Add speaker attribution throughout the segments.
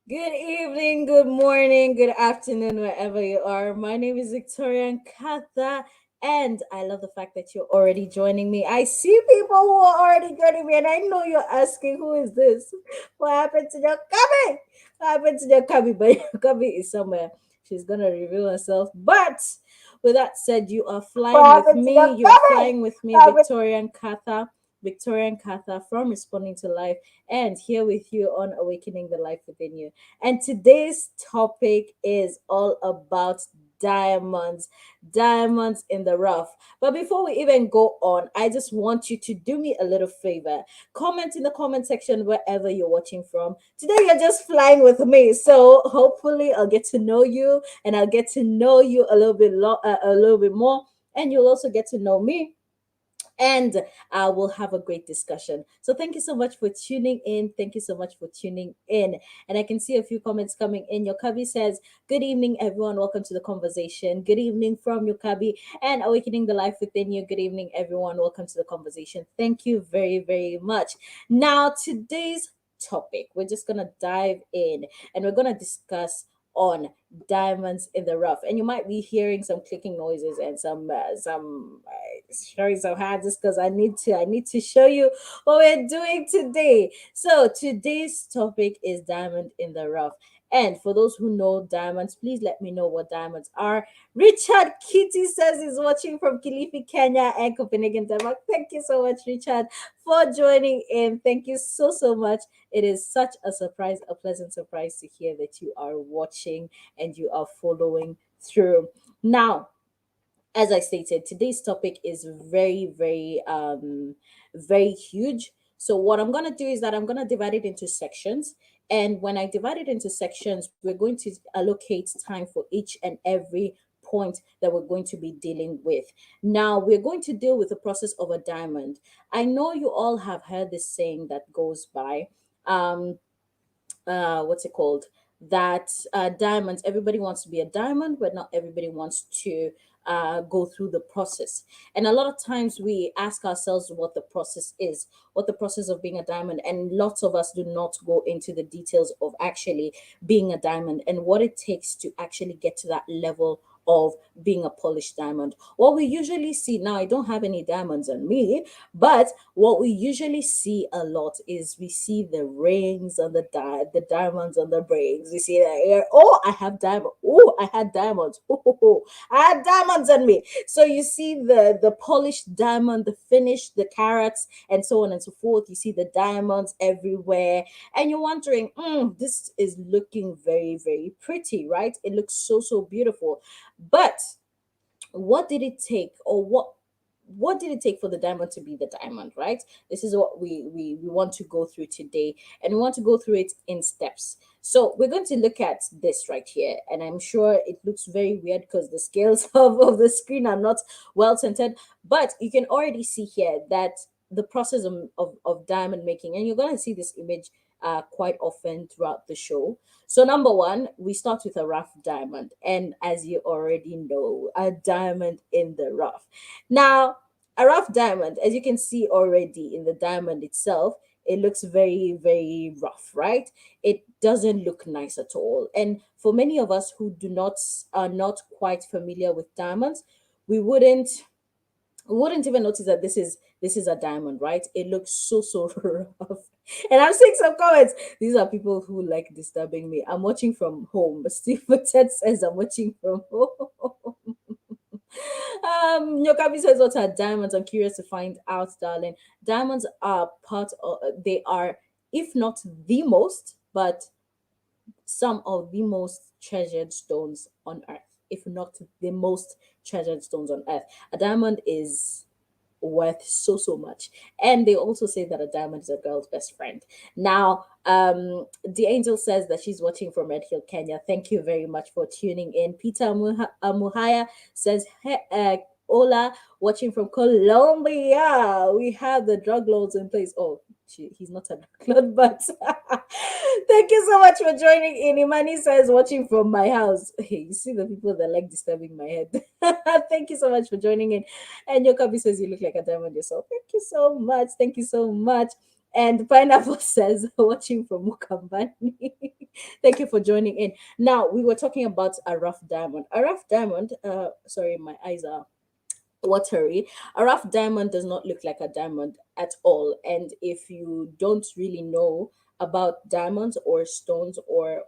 Speaker 1: Good evening, good morning, good afternoon, wherever you are. My name is Victoria Nkatha, and I love the fact that you're already joining me. I see people who are already joining me, and I know you're asking, who is this? What happened to your cubby? What happened to your cubby? But your cubby is somewhere. She's gonna reveal herself. But with that said, you are flying
Speaker 2: What
Speaker 1: with
Speaker 2: happened to
Speaker 1: me.
Speaker 2: your
Speaker 1: You're
Speaker 2: comment?
Speaker 1: flying with me,
Speaker 2: What happened?
Speaker 1: Victoria Nkatha. Victoria Nkatha from Responding to Life, and here with you on Awakening the Life Within You. And today's topic is all about diamonds, diamonds in the rough. But before we even go on, I just want you to do me a little favor. Comment in the comment section wherever you're watching from. Today you're just flying with me, so hopefully I'll get to know you, and I'll get to know you a little bit more, and you'll also get to know me, and we'll have a great discussion. So thank you so much for tuning in. Thank you so much for tuning in. And I can see a few comments coming in. Yokabi says, "Good evening, everyone. Welcome to the conversation." Good evening from Yokabi and Awakening the Life Within You. Good evening, everyone. Welcome to the conversation. Thank you very, very much. Now, today's topic, we're just gonna dive in, and we're gonna discuss on diamonds in the rough. And you might be hearing some clicking noises and some showing some hands, just because I need to show you what we're doing today. So today's topic is diamond in the rough. And for those who know diamonds, please let me know what diamonds are. Richard Kitty says he's watching from Kilifi, Kenya, and Copenhagen, Denmark. Thank you so much, Richard, for joining in. Thank you so much. It is such a surprise, a pleasant surprise to hear that you are watching and you are following through. Now, as I stated, today's topic is very huge. So what I'm gonna do is that I'm gonna divide it into sections. And when I divide it into sections, we're going to allocate time for each and every point that we're going to be dealing with. Now we're going to deal with the process of a diamond. I know you all have heard this saying that goes by. Um, what's it called, that diamonds, everybody wants to be a diamond, but not everybody wants to go through the process. And a lot of times we ask ourselves what the process is, what the process of being a diamond, and lots of us do not go into the details of actually being a diamond and what it takes to actually get to that level of being a polished diamond. What we usually see now, I don't have any diamonds on me, but what we usually see a lot is we see the rings on the diamonds on the rings. We see that here. Oh, I have diamond. Oh, I had diamonds. Oh, I had diamonds on me. So you see the polished diamond, the finish, the carats, and so on and so forth. You see the diamonds everywhere, and you're wondering, this is looking very pretty, right? It looks so beautiful, but what did it take, or what did it take for the diamond to be the diamond, right? This is what we want to go through today, and we want to go through it in steps. So we're going to look at this right here, and I'm sure it looks very weird because the scales of the screen are not well centered, but you can already see here that the process of diamond making, and you're going to see this image quite often throughout the show. So number one, we start with a rough diamond, and as you already know, a diamond in the rough. Now, a rough diamond, as you can see already in the diamond itself, it looks very rough, right? It doesn't look nice at all. And for many of us who do not are not quite familiar with diamonds, we wouldn't even notice that this is a diamond, right? It looks so rough. And I'm seeing some comments. These are people who like disturbing me. I'm watching from home. Steve Ted says I'm watching from home. Yokabi says, "What are diamonds? I'm curious to find out, darling." Diamonds are part of, they are, if not the most, but some of the most treasured stones on earth, if not the most treasured stones on earth. A diamond is worth so much, and they also say that a diamond is a girl's best friend. Now, the angel says that she's watching from Red Hill, Kenya. Thank you very much for tuning in. Peter Muhaya says, hey, hola, watching from Colombia. We have the drug lords in place. Oh, he's not a drug lord, but thank you so much for joining in. Imani says, watching from my house. Hey, you see the people that like disturbing my head. Thank you so much for joining in. And Yokabi says, you look like a diamond yourself. Thank you so much. Thank you so much. And Pineapple says, watching from Mukambani. Thank you for joining in. Now, we were talking about a rough diamond. A rough diamond, sorry, my eyes are watery. A rough diamond does not look like a diamond at all. And if you don't really know about diamonds or stones or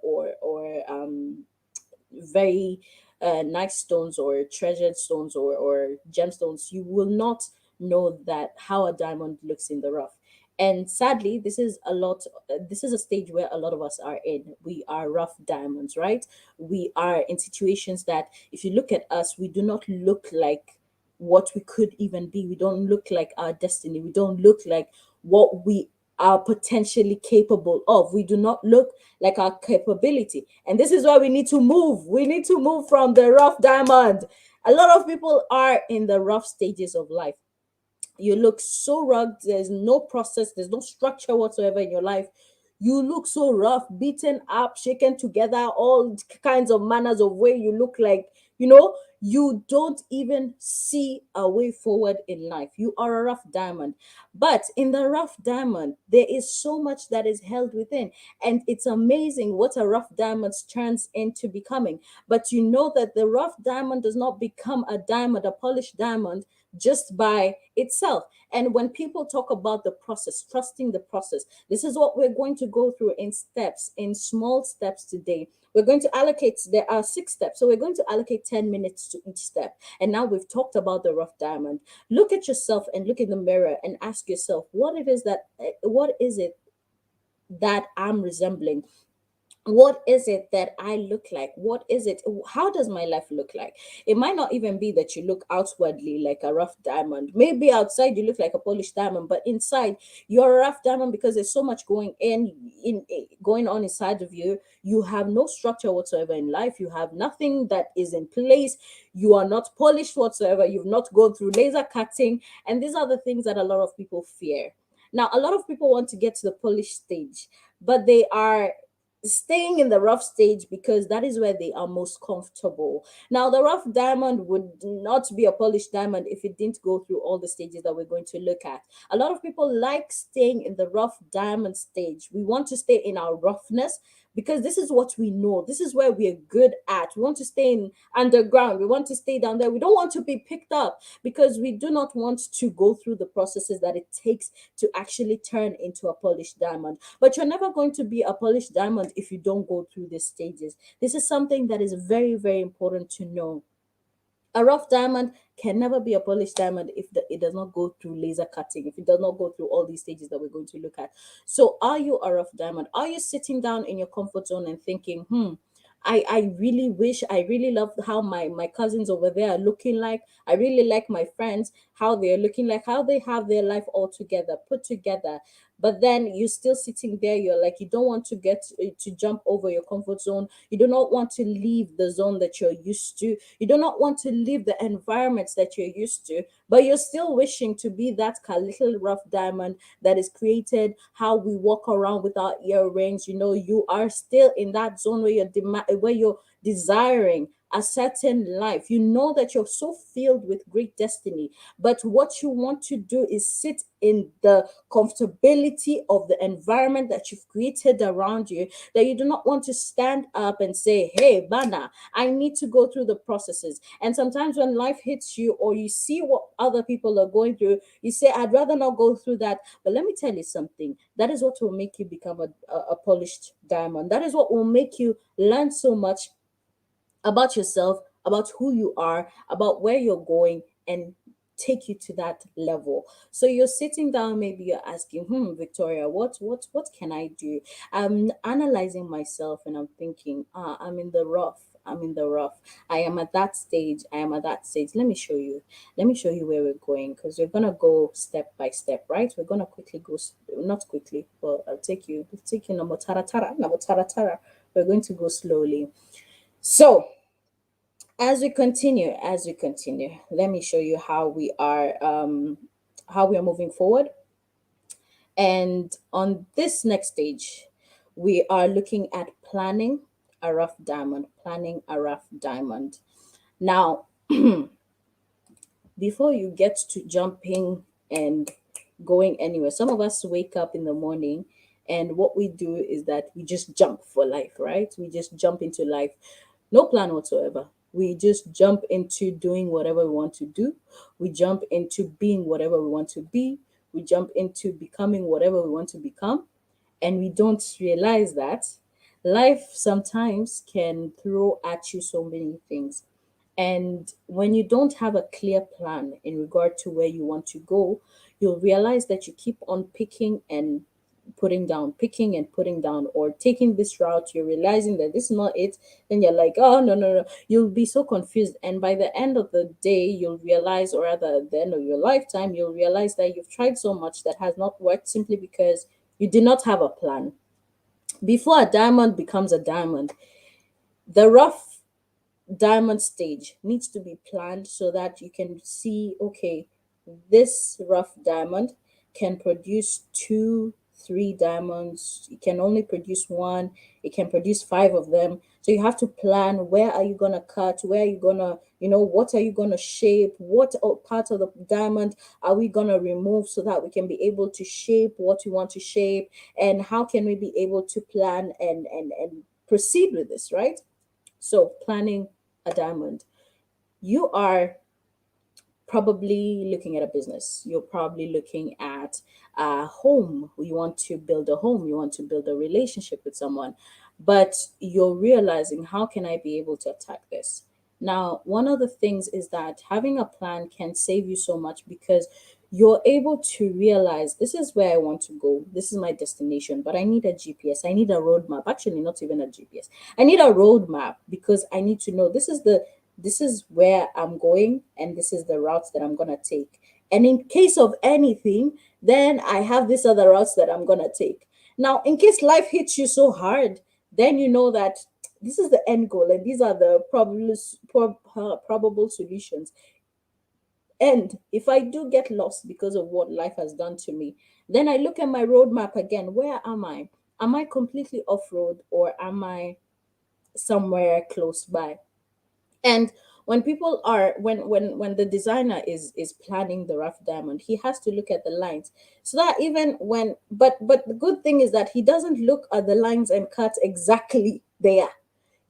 Speaker 1: very nice stones or treasured stones or gemstones, you will not know that how a diamond looks in the rough. And sadly, this is a stage where a lot of us are in. We are rough diamonds, right? We are in situations that if you look at us, we do not look like what we could even be. We don't look like our destiny. We don't look like what we are potentially capable of. We do not look like our capability. And this is why we need to move. We need to move from the rough diamond. A lot of people are in the rough stages of life. You look so rugged. There's no process, there's no structure whatsoever in your life. You look so rough, beaten up, shaken together, all kinds of manners of way. You look like, you don't even see a way forward in life. You are a rough diamond. But in the rough diamond, there is so much that is held within. And it's amazing what a rough diamond turns into becoming. But you know that the rough diamond does not become a diamond, a polished diamond, just by itself. And when people talk about the process, trusting the process, this is what we're going to go through in steps, in small steps today. We're going to allocate, there are 6 steps. So we're going to allocate 10 minutes to each step. And now we've talked about the rough diamond. Look at yourself and look in the mirror and ask yourself, what is it that I'm resembling? What is it that I look like? What is it? How does my life look like? It might not even be that you look outwardly like a rough diamond. Maybe outside you look like a polished diamond, but inside you're a rough diamond because there's so much going on inside of you. You have no structure whatsoever in life. You have nothing that is in place. You are not polished whatsoever. You've not gone through laser cutting, and these are the things that a lot of people fear. Now, a lot of people want to get to the polished stage, but they are staying in the rough stage because that is where they are most comfortable. Now, the rough diamond would not be a polished diamond if it didn't go through all the stages that we're going to look at. A lot of people like staying in the rough diamond stage. We want to stay in our roughness because this is what we know. This is where we are good at. We want to stay in underground. We want to stay down there. We don't want to be picked up because we do not want to go through the processes that it takes to actually turn into a polished diamond. But you're never going to be a polished diamond if you don't go through these stages. This is something that is very, very important to know. A rough diamond can never be a polished diamond if it does not go through laser cutting, if it does not go through all these stages that we're going to look at. So, are you a rough diamond? Are you sitting down in your comfort zone and thinking, I really wish, I really love how my cousins over there are looking like. I really like my friends, how they're looking like, how they have their life all together, put together. But then you're still sitting there, you're like, you don't want to to jump over your comfort zone. You do not want to leave the zone that you're used to. You do not want to leave the environments that you're used to, but you're still wishing to be that little rough diamond that is created, how we walk around with our earrings. You are still in that zone where where you're desiring a certain life. You know that you're so filled with great destiny, but what you want to do is sit in the comfortability of the environment that you've created around you, that you do not want to stand up and say, hey, Bana, I need to go through the processes. And sometimes when life hits you or you see what other people are going through, you say, I'd rather not go through that. But let me tell you something. That is what will make you become a polished diamond. That is what will make you learn so much about yourself, about who you are, about where you're going, and take you to that level. So you're sitting down, maybe you're asking, Victoria, what can I do? I'm analyzing myself and I'm thinking, I'm in the rough. I'm in the rough. I am at that stage. I am at that stage. Let me show you. Let me show you where we're going because we're gonna go step by step, right? We're gonna quickly go, not quickly, but I'll take you number tara tara, number tara tara. We're going to go slowly. So as we continue, let me show you how we are moving forward. And on this next stage, we are looking at planning a rough diamond. Now, before you get to jumping and going anywhere. Some of us wake up in the morning, and what we do is that we just jump for life, right? We just jump into life, no plan whatsoever. We just jump into doing whatever we want to do. We jump into being whatever we want to be. We jump into becoming whatever we want to become. And we don't realize that life sometimes can throw at you so many things. And when you don't have a clear plan in regard to where you want to go, you'll realize that you keep on picking and putting down, picking and putting down, or taking this route. You're realizing that this is not it. Then you're like, oh, no, no, no. You'll be so confused. And by the end of the day, you'll realize, or rather, at the end of your lifetime, you'll realize that you've tried so much that has not worked simply because you did not have a plan. Before a diamond becomes a diamond, the rough diamond stage needs to be planned so that you can see, okay, this rough diamond can produce two, three diamonds. It can only produce one. It can produce five of them. So you have to plan, where are you going to cut? Where are you going to, what are you going to shape? What part of the diamond are we going to remove so that we can be able to shape what we want to shape? And how can we be able to plan and proceed with this, right? So planning a diamond. You are probably looking at a business. You're probably looking at a home. You want to build a home. You want to build a relationship with someone. But you're realizing, how can I be able to attack this? Now, one of the things is that having a plan can save you so much, because you're able to realize, this is where I want to go. This is my destination, but I need a GPS. I need a roadmap. Actually, not even a GPS. I need a roadmap, because I need to know, this is where I'm going, and this is the routes that I'm going to take. And in case of anything, then I have these other routes that I'm going to take. Now, in case life hits you so hard, then you know that this is the end goal, and these are the probable solutions. And if I do get lost because of what life has done to me, then I look at my roadmap again. Where am I? Am I completely off road, or am I somewhere close by? And when people are when the designer is planning the rough diamond, he has to look at the lines, so that even when but the good thing is that he doesn't look at the lines and cut exactly there.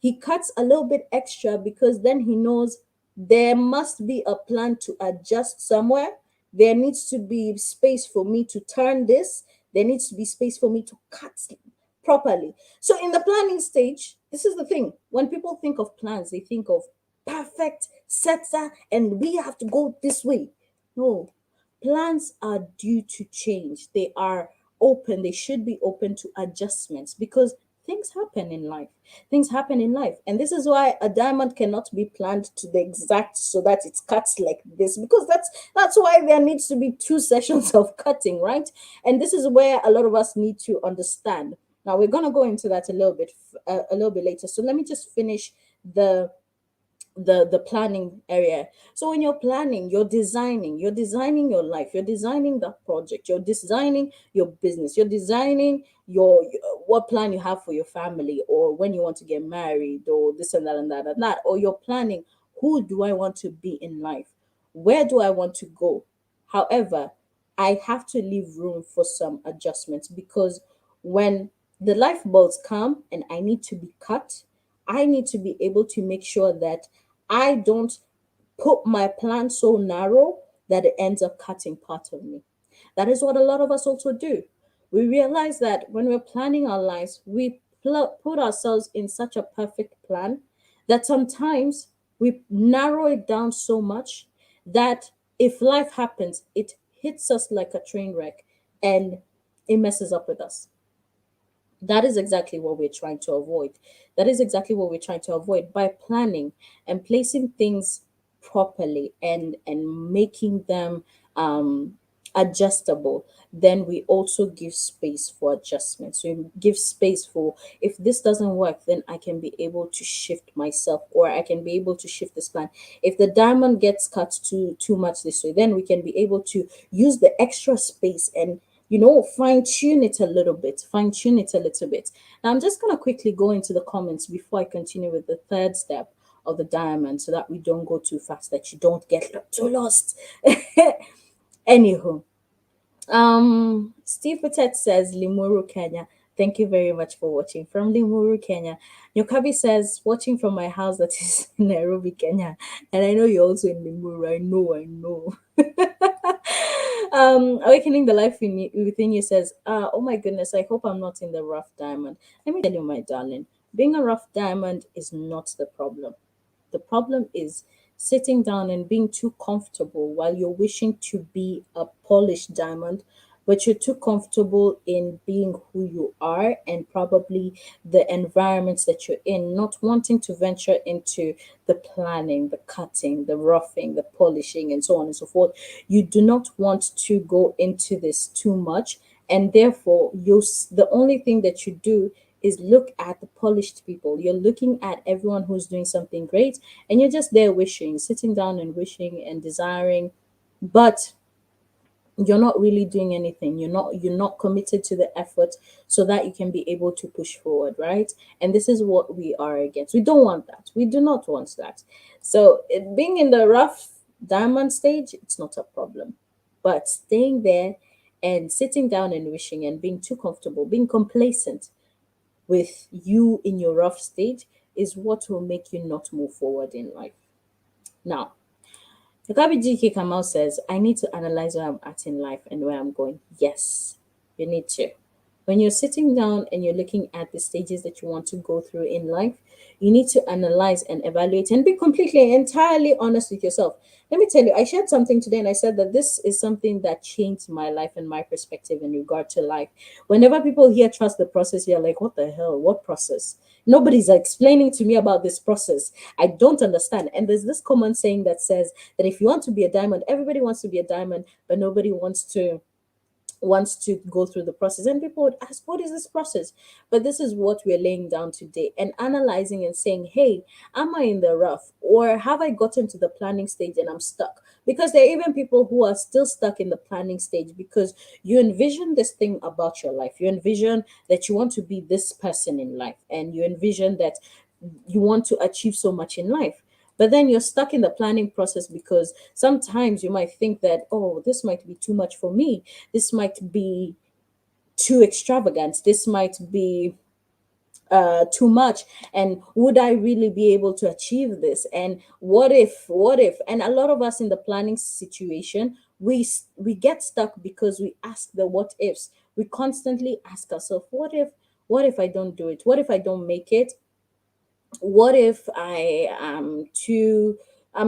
Speaker 1: He cuts a little bit extra, because then he knows there must be a plan to adjust somewhere. There needs to be space for me to turn this. There needs to be space for me to cut properly. So in the planning stage, this is the thing. When people think of plans, they think of perfect setter, and we have to go this way. No, plans are due to change. They are open. They should be open to adjustments, because things happen in life. Things happen in life. And this is why a diamond cannot be planned to the exact so that it cuts like this, because that's why there needs to be two sessions of cutting, right? And this is where a lot of us need to understand. Now we're going to go into that a little bit later. So let me just finish the the planning area. So when you're designing your life, you're designing the project, you're designing your business, you're designing what plan you have for your family, or when you want to get married, or this and that and that and that, or you're planning, who do I want to be in life, where do I want to go. However, I have to leave room for some adjustments, because when the life bolts come and I need to be cut, I need to be able to make sure that I don't put my plan so narrow that it ends up cutting part of me. That is what a lot of us also do. We realize that when we're planning our lives, we put ourselves in such a perfect plan that sometimes we narrow it down so much that if life happens, it hits us like a train wreck, and it messes up with us. That is exactly what we're trying to avoid. That is exactly what we're trying to avoid by planning and placing things properly, and making them adjustable. Then we also give space for adjustments. So we give space for, if this doesn't work, then I can be able to shift myself, or I can be able to shift this plan. If the diamond gets cut too much this way, then we can be able to use the extra space and fine tune it a little bit. Now I'm just going to quickly go into the comments before I continue with the third step of the diamond, so that we don't go too fast, that you don't get too lost. Anywho, Steve Patet says Limuru, Kenya. Thank you very much for watching from Limuru, Kenya. Yokabi says watching from my house that is in Nairobi, Kenya. And I know you're also in Limuru. I know. Awakening the life within you says, oh my goodness, I hope I'm not in the rough diamond. Let me tell you, my darling, being a rough diamond is not the problem. The problem is sitting down and being too comfortable while you're wishing to be a polished diamond, but you're too comfortable in being who you are and probably the environments that you're in, not wanting to venture into the planning, the cutting, the roughing, the polishing, and so on and so forth. You do not want to go into this too much, and therefore, the only thing that you do is look at the polished people. You're looking at everyone who's doing something great, and you're just there wishing, sitting down and wishing and desiring, but you're not really doing anything. You're not committed to the effort so that you can be able to push forward, right? And this is what we are against. We don't want that. We do not want that. So being in the rough diamond stage, it's not a problem, but staying there and sitting down and wishing and being too comfortable, being complacent with you in your rough stage is what will make you not move forward in life. Now, Okabi GK Kamal says, I need to analyze where I'm at in life and where I'm going. Yes, you need to. When you're sitting down and you're looking at the stages that you want to go through in life, you need to analyze and evaluate and be completely, entirely honest with yourself. Let me tell you, I shared something today and I said that this is something that changed my life and my perspective in regard to life. Whenever people hear trust the process, you're like, what the hell? What process? Nobody's explaining to me about this process. I don't understand. And there's this common saying that says that if you want to be a diamond, everybody wants to be a diamond, but nobody wants to go through the process. And people would ask, what is this process? But this is what we're laying down today and analyzing and saying, hey, am I in the rough, or have I gotten to the planning stage and I'm stuck? Because there are even people who are still stuck in the planning stage because you envision this thing about your life. You envision that you want to be this person in life, and you envision that you want to achieve so much in life, but then you're stuck in the planning process because sometimes you might think that, oh, this might be too much for me, this might be too extravagant, this might be too much, and would I really be able to achieve this, and what if, and a lot of us in the planning situation, we get stuck because we ask the what ifs. We constantly ask ourselves, what if I don't do it, what if I don't make it, what if I'm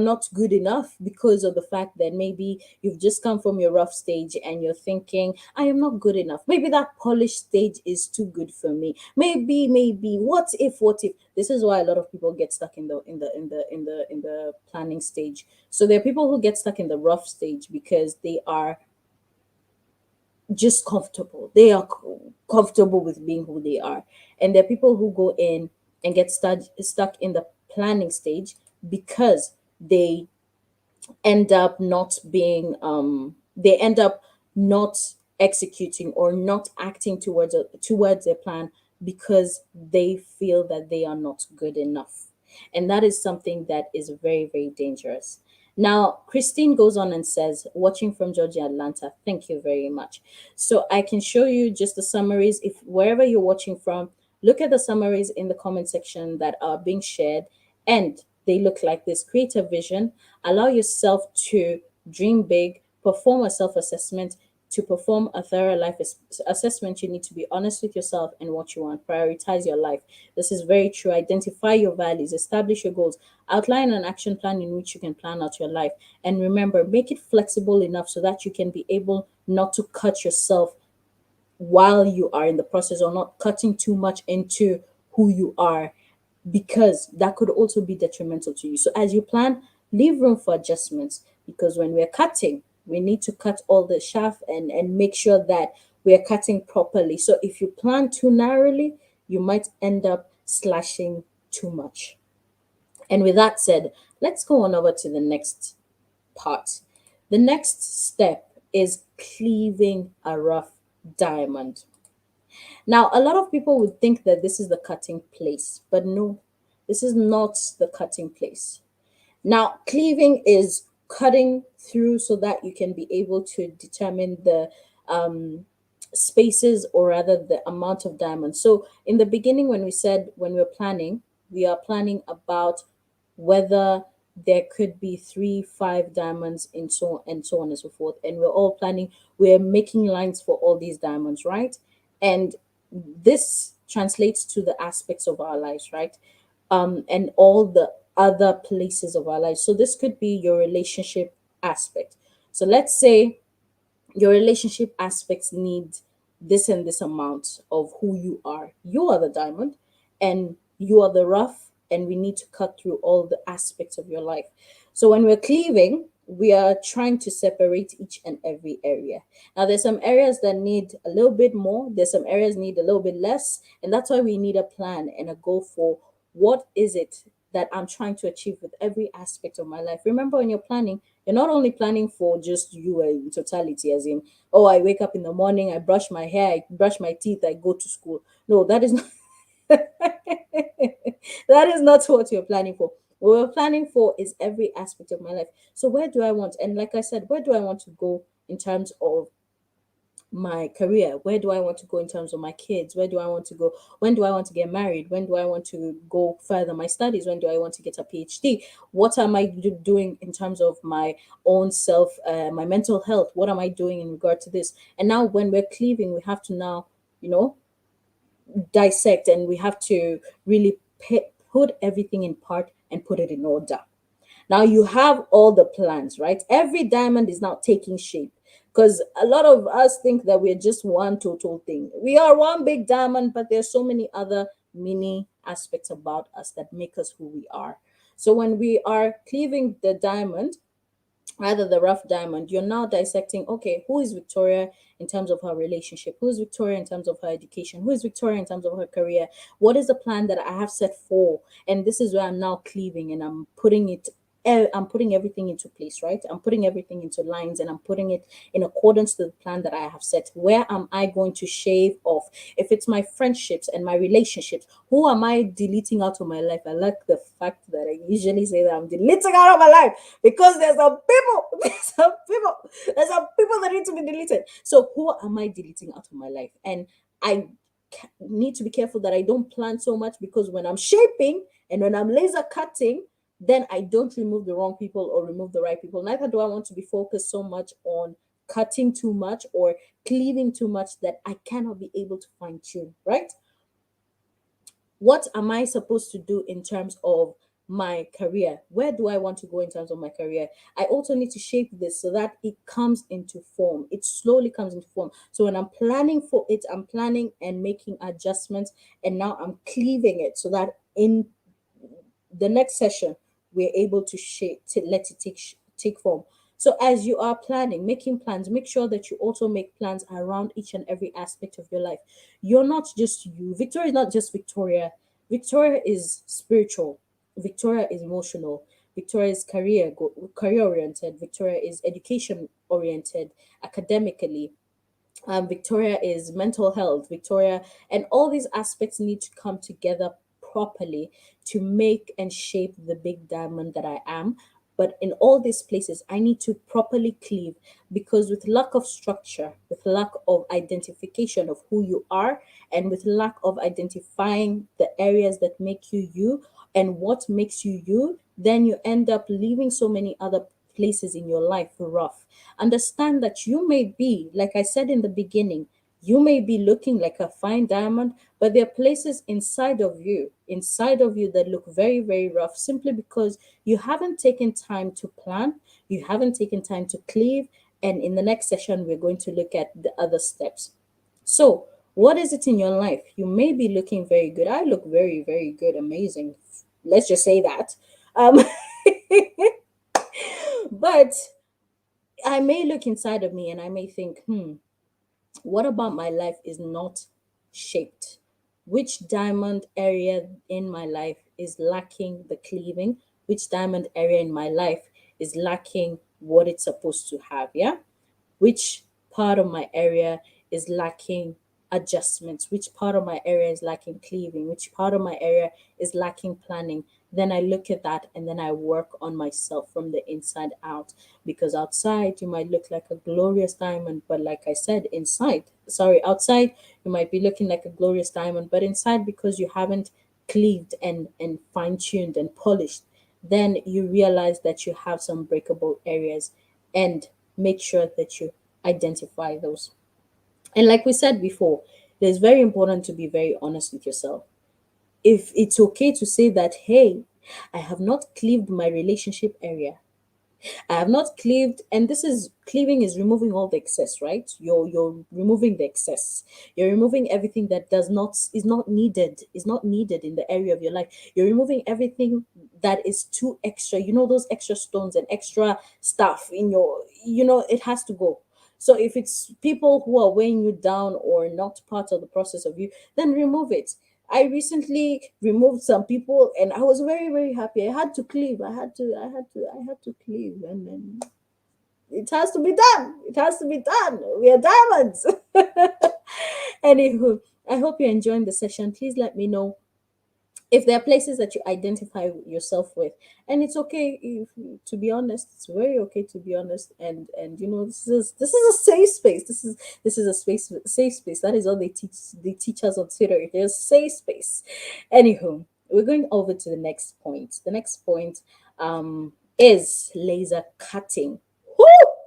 Speaker 1: not good enough, because of the fact that maybe you've just come from your rough stage and you're thinking, I am not good enough, maybe that polished stage is too good for me, maybe what if. This is why a lot of people get stuck in the planning stage. So there are people who get stuck in the rough stage because they are just comfortable. They are comfortable with being who they are. And there are people who go in and get stuck in the planning stage because they end up not being they end up not executing or not acting towards their plan because they feel that they are not good enough, and that is something that is very, very dangerous. Now Christine goes on and says, watching from Georgia, Atlanta, thank you very much. So I can show you just the summaries. If wherever you're watching from, look at the summaries in the comment section that are being shared, and they look like this. Create a vision, allow yourself to dream big, perform a self assessment. To perform a thorough life assessment, you need to be honest with yourself and what you want. Prioritize your life. This is very true. Identify your values, establish your goals, outline an action plan in which you can plan out your life. And remember, make it flexible enough so that you can be able not to cut yourself while you are in the process, or not cutting too much into who you are, because that could also be detrimental to you. So as you plan, leave room for adjustments, because when we're cutting, we need to cut all the shaft and make sure that we're cutting properly. So if you plan too narrowly, you might end up slashing too much. And with that said, let's go on over to the next part. The next step is cleaving a rough diamond. Now, a lot of people would think that this is the cutting place, but no, this is not the cutting place. Now, cleaving is cutting through so that you can be able to determine spaces, or rather the amount of diamonds. So in the beginning, when we said when we're planning, we are planning about whether there could be three, five diamonds, and so on and so on and so forth. And we're all planning, we're making lines for all these diamonds, right? And this translates to the aspects of our lives, right? And all the other places of our lives. So this could be your relationship aspect. So let's say your relationship aspects need this and this amount of who you are. You are the diamond and you are the rough, and we need to cut through all the aspects of your life. So when we're cleaving, we are trying to separate each and every area. Now, there's some areas that need a little bit more, there's some areas need a little bit less, and that's why we need a plan and a goal for what is it that I'm trying to achieve with every aspect of my life. Remember, when you're planning, you're not only planning for just you in totality, as in, oh, I wake up in the morning, I brush my hair, I brush my teeth, I go to school. No, that is not that is not what you're planning for. What we're planning for is every aspect of my life. So where do I want, and like I said, where do I want to go in terms of my career? Where do I want to go in terms of my kids? Where do I want to go? When do I want to get married? When do I want to go further my studies? When do I want to get a PhD? What am I doing in terms of my own self, my mental health? What am I doing in regard to this? And now when we're cleaving, we have to now, you know, dissect, and we have to really put everything in part and put it in order. Now you have all the plans, right? Every diamond is now taking shape, because a lot of us think that we're just one total thing. We are one big diamond, but there's so many other mini aspects about us that make us who we are. So when we are cleaving the diamond, rather the rough diamond, you're now dissecting, okay, who is Victoria in terms of her relationship? Who is Victoria in terms of her education? Who is Victoria in terms of her career? What is the plan that I have set for? And this is where I'm now cleaving, and I'm putting it, I'm putting everything into place, right? I'm putting everything into lines, and I'm putting it in accordance to the plan that I have set. Where am I going to shave off? If it's my friendships and my relationships, who am I deleting out of my life? I like the fact that I usually say that I'm deleting out of my life, because there's some people, there's some people that need to be deleted. So who am I deleting out of my life? And I need to be careful that I don't plan so much, because when I'm shaping and when I'm laser cutting, then I don't remove the wrong people or remove the right people. Neither do I want to be focused so much on cutting too much or cleaving too much that I cannot be able to fine tune, right? What am I supposed to do in terms of my career? Where do I want to go in terms of my career? I also need to shape this so that it comes into form. It slowly comes into form. So when I'm planning for it, I'm planning and making adjustments, and now I'm cleaving it so that in the next session we're able to shape, to let it take form. So as you are planning, making plans, make sure that you also make plans around each and every aspect of your life. You're not just you. Victoria is not just Victoria. Victoria is spiritual. Victoria is emotional. Victoria is career oriented. Victoria is education oriented, academically. Victoria is mental health, Victoria, and all these aspects need to come together properly to make and shape the big diamond that I am. But in all these places, I need to properly cleave, because with lack of structure, with lack of identification of who you are, and with lack of identifying the areas that make you you and what makes you you, then you end up leaving so many other places in your life rough. Understand that you may be, like I said in the beginning, you may be looking like a fine diamond, but there are places inside of you that look very, very rough, simply because you haven't taken time to plan, you haven't taken time to cleave. And in the next session, we're going to look at the other steps. So, what is it in your life? You may be looking very good. I look very, very good, amazing. Let's just say that. Um, but I may look inside of me and I may think, what about my life is not shaped? Which diamond area in my life is lacking the cleaving? Which diamond area in my life is lacking what it's supposed to have? Yeah. Which part of my area is lacking adjustments, which part of my area is lacking cleaving, which part of my area is lacking planning. Then I look at that and then I work on myself from the inside out. Because outside you might look like a glorious diamond, but like I said, outside you might be looking like a glorious diamond, but inside, because you haven't cleaved and fine-tuned and polished, then you realize that you have some breakable areas, and make sure that you identify those. And like we said before, it's very important to be very honest with yourself. If it's okay to say that, hey, I have not cleaved my relationship area, I have not cleaved, and this is cleaving is removing all the excess, right? You're removing the excess. You're removing everything that does not is not needed in the area of your life. You're removing everything that is too extra. You know, those extra stones and extra stuff in your, it has to go. So if it's people who are weighing you down or not part of the process of you, then remove it. I recently removed some people and I was very, very happy. I had to cleave. I had to cleave. And then it has to be done. It has to be done. We are diamonds. Anywho, I hope you're enjoying the session. Please let me know if there are places that you identify yourself with, and it's okay if, to be honest, it's very okay to be honest. And this is a safe space. This is a safe space. That is all they teach us on Twitter. It is safe space. Anywho, we're going over to the next point. The next point is laser cutting.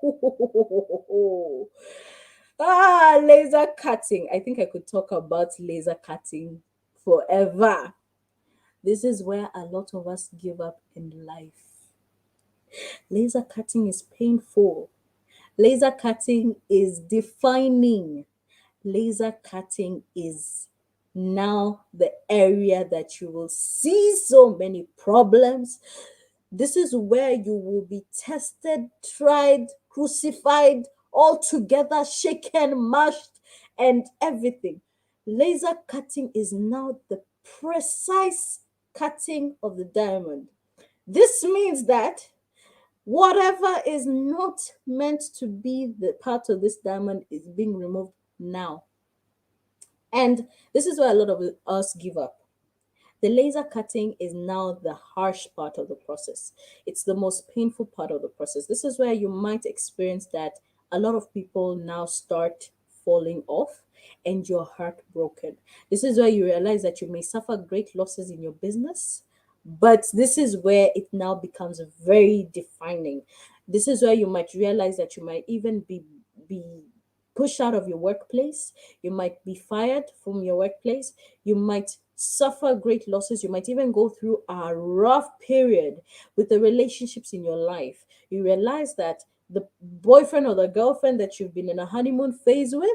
Speaker 1: Woo! Laser cutting. I think I could talk about laser cutting forever. This is where a lot of us give up in life. Laser cutting is painful. Laser cutting is defining. Laser cutting is now the area that you will see so many problems. This is where you will be tested, tried, crucified, all together, shaken, mashed, and everything. Laser cutting is now the precise cutting of the diamond. This means that whatever is not meant to be the part of this diamond is being removed now. And this is where a lot of us give up. The laser cutting is now the harsh part of the process. It's the most painful part of the process. This is where you might experience that a lot of people now start falling off and you're heartbroken. This is where you realize that you may suffer great losses in your business, but this is where it now becomes very defining. This is where you might realize that you might even be pushed out of your workplace. You might be fired from your workplace. You might suffer great losses. You might even go through a rough period with the relationships in your life. You realize that the boyfriend or the girlfriend that you've been in a honeymoon phase with,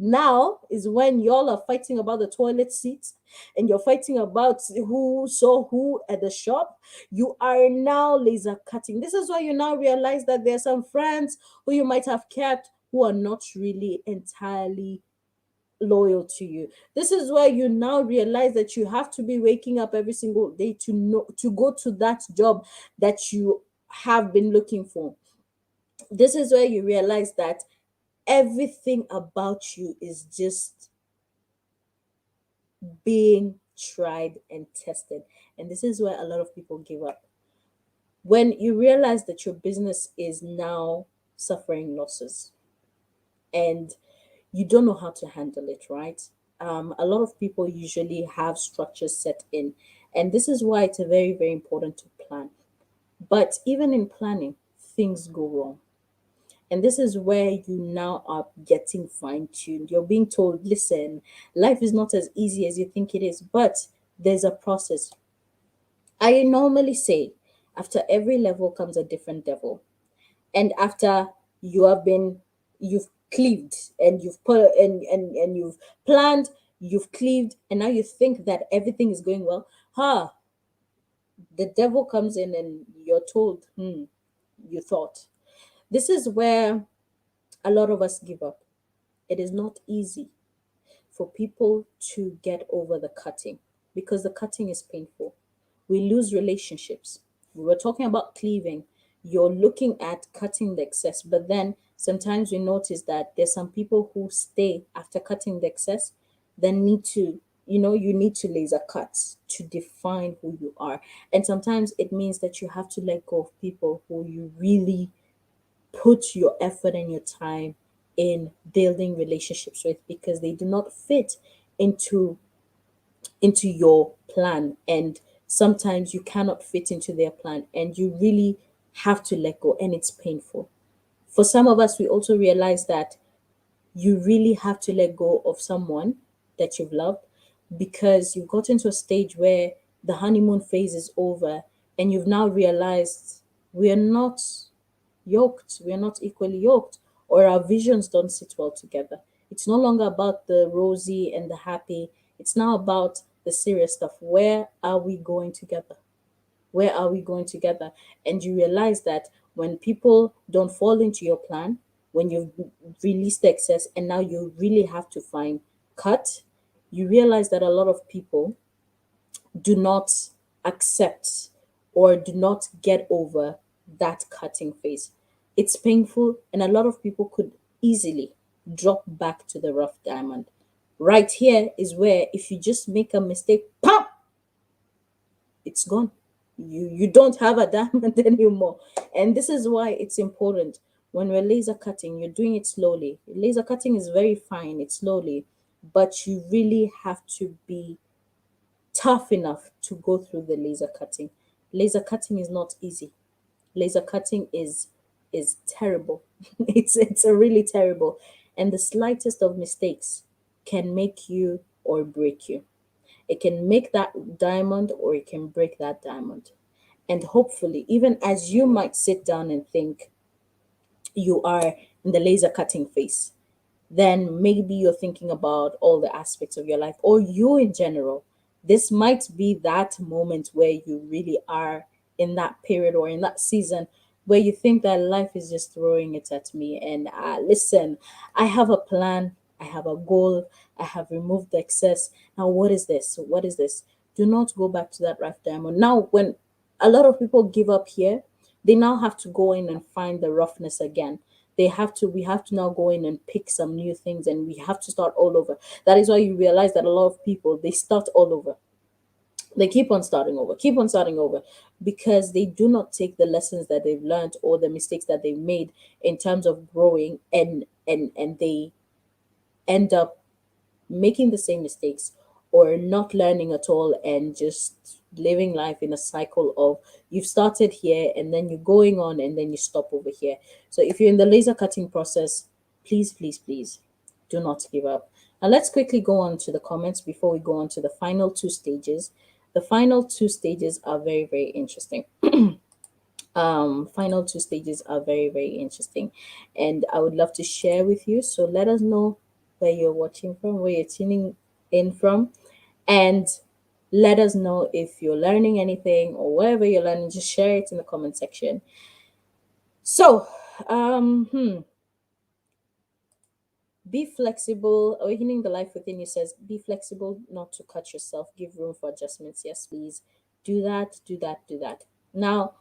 Speaker 1: now is when y'all are fighting about the toilet seats and you're fighting about who saw who at the shop. You are now laser cutting. This is why you now realize that there are some friends who you might have kept who are not really entirely loyal to you. This is why you now realize that you have to be waking up every single day to go to that job that you have been looking for. This is where you realize that everything about you is just being tried and tested. And this is where a lot of people give up. When you realize that your business is now suffering losses and you don't know how to handle it, right? A lot of people usually have structures set in, and this is why it's very, very important to plan. But even in planning, things go wrong. And this is where you now are getting fine tuned. You're being told, listen, life is not as easy as you think it is, but there's a process. I normally say, after every level comes a different devil. And after you have been, you've cleaved and you've put and you've planned, you've cleaved, and now you think that everything is going well. The devil comes in and you're told, you thought. This is where a lot of us give up. It is not easy for people to get over the cutting because the cutting is painful. We lose relationships. We were talking about cleaving. You're looking at cutting the excess, but then Sometimes we notice that there's some people who stay after cutting the excess, then need to, you need to laser cut to define who you are. And sometimes it means that you have to let go of people who you really put your effort and your time in building relationships with, because they do not fit into your plan, and sometimes you cannot fit into their plan, and you really have to let go, and it's painful. For some of us, we also realize that you really have to let go of someone that you've loved, because you've gotten to a stage where the honeymoon phase is over, and you've now realized we are not yoked, we are not equally yoked, or our visions don't sit well together. It's no longer about the rosy and the happy, it's now about the serious stuff. Where are we going together? Where are we going together? And you realize that when people don't fall into your plan, when you've released the excess and now you really have to find cut, you realize that a lot of people do not accept or do not get over that cutting phase. It's painful, and a lot of people could easily drop back to the rough diamond. Right here is where, if you just make a mistake, pop, it's gone. You don't have a diamond anymore. And this is why it's important, when we're laser cutting, you're doing it slowly. Laser cutting is very fine, it's slowly, but you really have to be tough enough to go through the laser cutting. Laser cutting is not easy. Laser cutting is terrible. It's a really terrible. And the slightest of mistakes can make you or break you. It can make that diamond or it can break that diamond. And hopefully, even as you might sit down and think you are in the laser cutting phase, then maybe you're thinking about all the aspects of your life, or you in general. This might be that moment where you really are in that period or in that season where you think that life is just throwing it at me. And listen, I have a plan, I have a goal, I have removed the excess. Now, what is this? What is this? Do not go back to that rough diamond. Now, when a lot of people give up here, they now have to go in and find the roughness again. We have to now go in and pick some new things, and we have to start all over. That is why you realize that a lot of people, they start all over. They keep on starting over, keep on starting over, because they do not take the lessons that they've learned or the mistakes that they've made in terms of growing, and they end up making the same mistakes, or not learning at all, and just living life in a cycle of, you've started here and then you're going on and then you stop over here. So if you're in the laser cutting process, please, please, please do not give up. Now let's quickly go on to the comments before we go on to the final two stages. The final two stages are very, very interesting. Final two stages are very, very interesting, and I would love to share with you. So let us know where you're watching from, where you're tuning in from, and let us know if you're learning anything, or wherever you're learning, just share it in the comment section. So, be flexible. Awakening the life within you says, be flexible, not to cut yourself. Give room for adjustments. Yes, please. Do that, do that, do that. Now,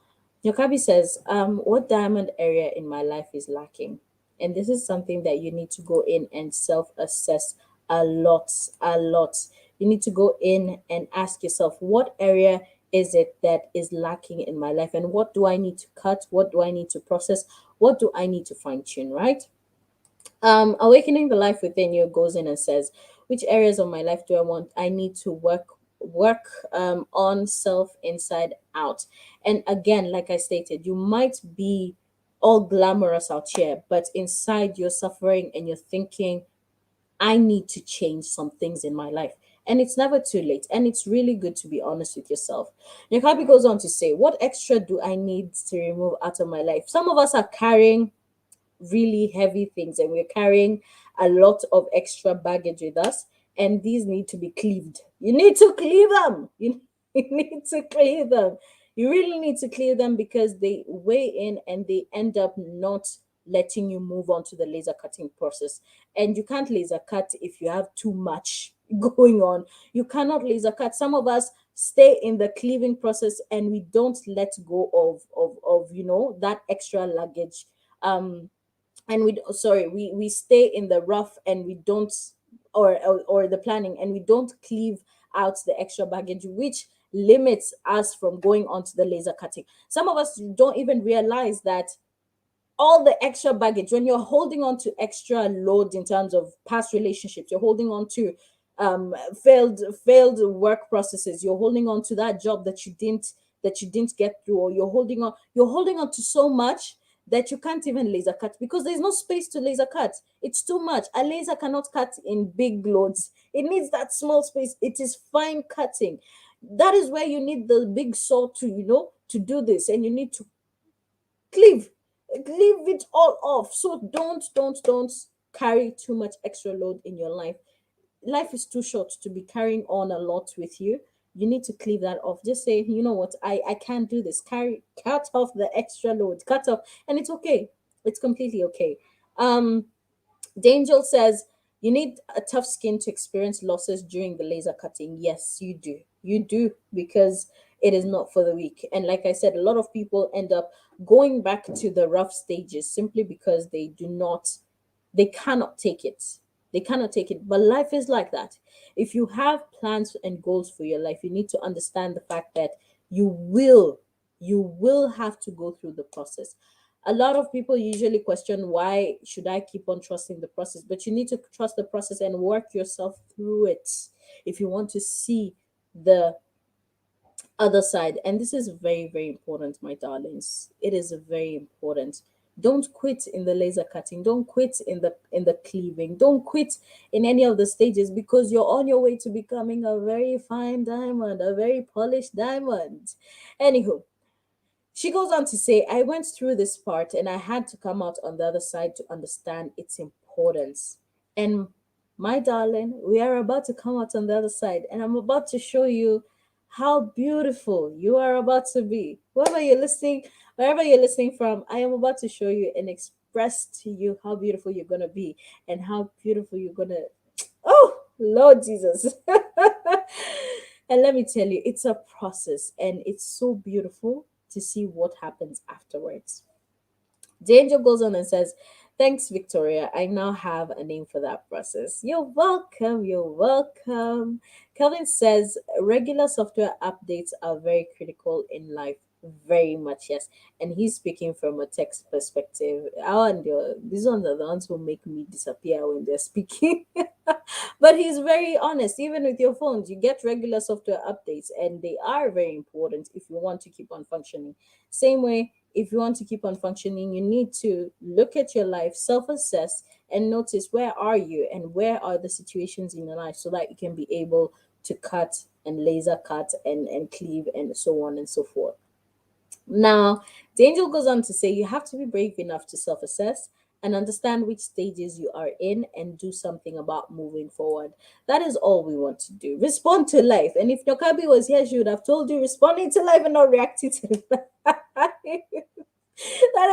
Speaker 1: Yokabi says, what diamond area in my life is lacking? And this is something that you need to go in and self assess a lot, a lot. You need to go in and ask yourself, what area is it that is lacking in my life? And what do I need to cut? What do I need to process? What do I need to fine tune, right? Awakening the life within you goes in and says, which areas of my life do I need to work on self inside out? And again, like I stated, you might be all glamorous out here, but inside you're suffering and you're thinking, I need to change some things in my life. And it's never too late. And it's really good to be honest with yourself. Nyakabi goes on to say, what extra do I need to remove out of my life? Some of us are carrying really heavy things, and we're carrying a lot of extra baggage with us, and these need to be cleaved. You need to cleave them. You need to cleave them. You really need to clear them, because they weigh in and they end up not letting you move on to the laser cutting process. And you can't laser cut if you have too much going on. You cannot laser cut. Some of us stay in the cleaving process, and we don't let go of that extra luggage. um and we stay in the rough, and we don't, or the planning, and we don't cleave out the extra baggage, which limits us from going on to the laser cutting. Some of us don't even realize that all the extra baggage, when you're holding on to extra load in terms of past relationships, you're holding on to um failed work processes, you're holding on to that job that you didn't get through, or you're holding on to so much that you can't even laser cut because there's no space to laser cut. It's too much. A laser cannot cut in big loads. It needs that small space. It is fine cutting. That is where you need the big saw to, to do this, and you need to cleave leave it all off. So don't carry too much extra load in your life. Life is too short to be carrying on a lot with you. You need to cleave that off. Just say, you know what, I can't do this. Cut off the extra load, cut off, and it's okay. It's completely okay. um Dangel says, you need a tough skin to experience losses during the laser cutting. Yes, you do. You do, because it is not for the weak. And like I said, a lot of people end up going back to the rough stages simply because they cannot take it. They cannot take it. But life is like that. If you have plans and goals for your life, you need to understand the fact that you will have to go through the process. A lot of people usually question, why should I keep on trusting the process? But you need to trust the process and work yourself through it if you want to see the other side. And this is very, very important, my darlings. It is very important. Don't quit in the laser cutting. Don't quit in the cleaving. Don't quit in any of the stages, because you're on your way to becoming a very fine diamond, a very polished diamond. Anywho, she goes on to say, I went through this part and I had to come out on the other side to understand its importance. And my darling, we are about to come out on the other side, and I'm about to show you how beautiful you are about to be. Wherever you're listening from, I am about to show you and express to you how beautiful you're going to be, and how beautiful you're going to. Oh, Lord Jesus. And let me tell you, it's a process, and it's so beautiful to see what happens afterwards. The angel goes on and says, thanks, Victoria. I now have a name for that process. You're welcome. You're welcome. Kelvin says, regular software updates are very critical in life. Very much, yes. And he's speaking from a text perspective. These ones are the ones who make me disappear when they're speaking. But he's very honest. Even with your phones, you get regular software updates, and they are very important if you want to keep on functioning. Same way, if you want to keep on functioning, you need to look at your life, self assess, and notice where are you and where are the situations in your life, so that you can be able to cut and laser cut and cleave and so on and so forth. Now, the angel goes on to say, you have to be brave enough to self assess and understand which stages you are in and do something about moving forward. That is all we want to do. Respond to life. And if Nokabi was here, she would have told you, responding to life and not reacting to life. That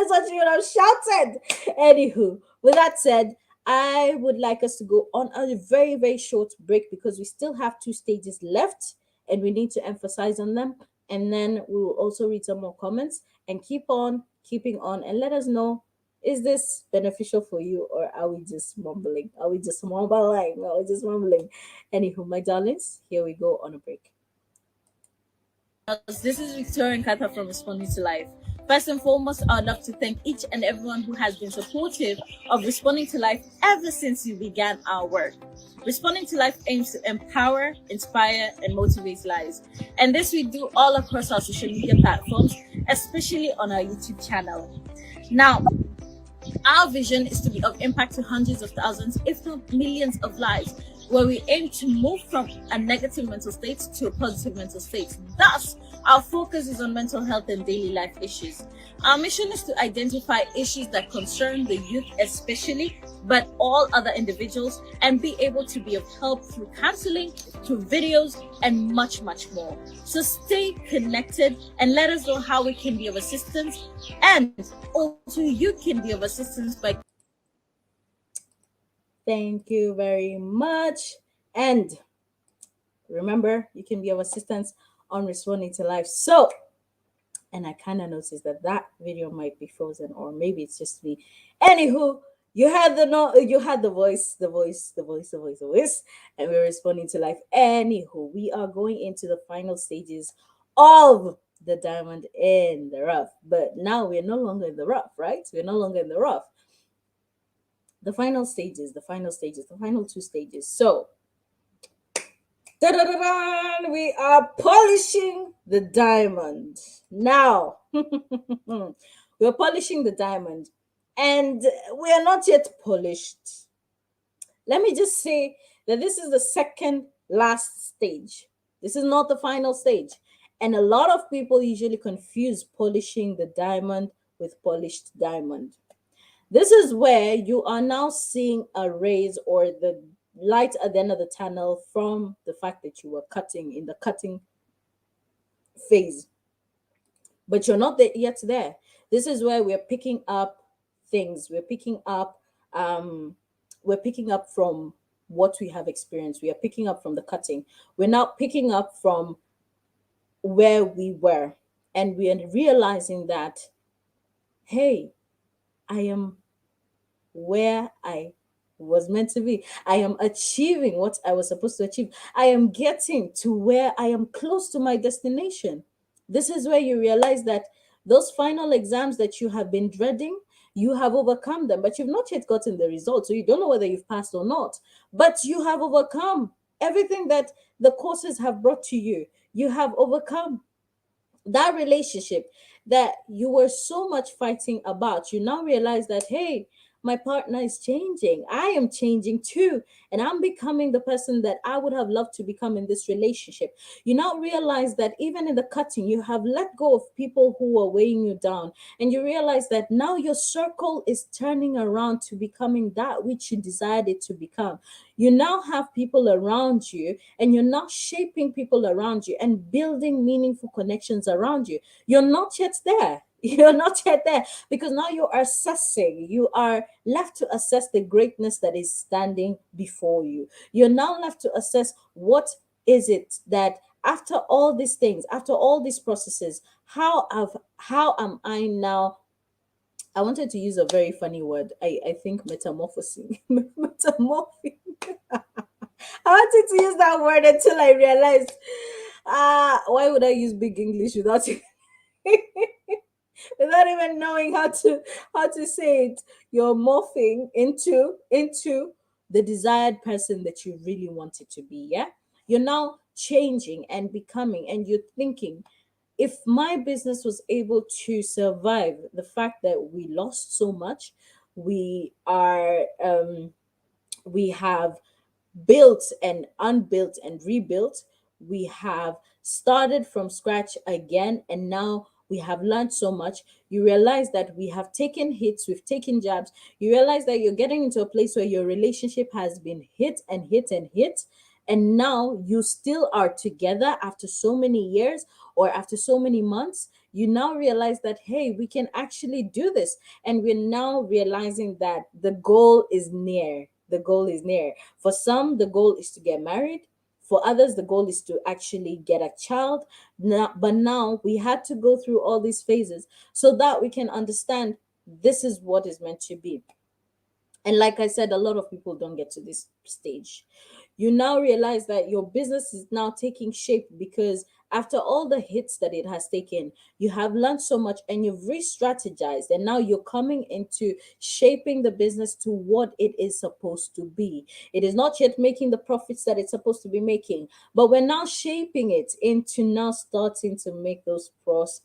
Speaker 1: is what you would have shouted. Anywho, with that said, I would like us to go on a very, very short break, because we still have two stages left and we need to emphasize on them. And then we will also read some more comments and keep on keeping on, and let us know, is this beneficial for you, or are we just mumbling? Are we just mumbling? Are we just mumbling? Anywho, my darlings, here we go on a break. This is Victoria Nkatha from Responding to Life. First and foremost, I'd love to thank each and everyone who has been supportive of Responding to Life ever since we began our work. Responding to Life aims to empower, inspire, and motivate lives. And this we do all across our social media platforms, especially on our YouTube channel. Now, our vision is to be of impact to hundreds of thousands, if not millions of lives, where we aim to move from a negative mental state to a positive mental state. Thus, our focus is on mental health and daily life issues. Our mission is to identify issues that concern the youth especially, but all other individuals, and be able to be of help through counseling, through videos, and much, much more. So stay connected and let us know how we can be of assistance, and also you can be of assistance by. Thank you very much. And remember, you can be of assistance on Responding to Life. So And I kind of noticed that that video might be frozen, or maybe it's just me. Anywho, you had the no, you had the voice, the voice, and we're responding to life. Anywho, we are going into the final stages of the diamond in the rough, but now we're no longer in the rough, right? We're no longer in the rough. The final stages, the final stages, the final two stages. So da-da-da-da, we are polishing the diamond. Now, we're polishing the diamond, and we are not yet polished. Let me just say that this is the second last stage. This is not the final stage. And a lot of people usually confuse polishing the diamond with polished diamond. This is where you are now seeing a raise or the light at the end of the tunnel from the fact that you were cutting in the cutting phase, but you're not yet there. This is where we're picking up things. Um, we're picking up from what we have experienced. We are picking up from the cutting. We're now picking up from where we were, and we are realizing that, hey, I am where I was meant to be. I am achieving what I was supposed to achieve. I am getting to where I am close to my destination. This is where you realize that those final exams that you have been dreading, you have overcome them, but you've not yet gotten the results. So you don't know whether you've passed or not. But you have overcome everything that the courses have brought to you. You have overcome that relationship that you were so much fighting about. You now realize that, hey, my partner is changing, I am changing too, and I'm becoming the person that I would have loved to become in this relationship. You now realize that even in the cutting, you have let go of people who were weighing you down, and you realize that now your circle is turning around to becoming that which you desired it to become. You now have people around you, and you're now shaping people around you and building meaningful connections around you. You're not yet there. You're not yet there, because now you are assessing. You are left to assess the greatness that is standing before you. You're now left to assess what is it that, after all these things, after all these processes, how am I now? I wanted to use a very funny word. I think metamorphosing. Metamorphing. I wanted to use that word until I realized, why would I use big English without without even knowing how to say it? You're morphing into the desired person that you really wanted to be. Yeah, you're now changing and becoming, and you're thinking, if my business was able to survive the fact that we lost so much, we are we have built and unbuilt and rebuilt. We have started from scratch again, and now we have learned so much. You realize that we have taken hits, we've taken jabs. You realize that you're getting into a place where your relationship has been hit and hit and hit. And now you still are together after so many years or after so many months. You now realize that, hey, we can actually do this. And we're now realizing that the goal is near. The goal is near. For some, the goal is to get married. For others, the goal is to actually get a child. Now, but now we had to go through all these phases so that we can understand this is what is meant to be. And like I said, a lot of people don't get to this stage. You now realize that your business is now taking shape because after all the hits that it has taken, you have learned so much and you've re-strategized, and now you're coming into shaping the business to what it is supposed to be. It is not yet making the profits that it's supposed to be making, but we're now shaping it into now starting to make those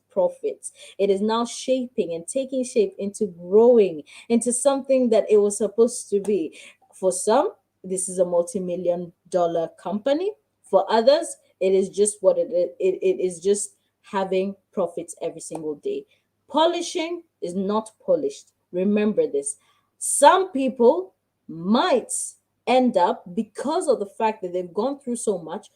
Speaker 1: profits. It is now shaping and taking shape into growing into something that it was supposed to be. For some, this is a multi-million dollar company. For others, it is just what it is. It is just having profits every single day. Polishing is not polished. Remember this. Some people might end up, because of the fact that they've gone through so much,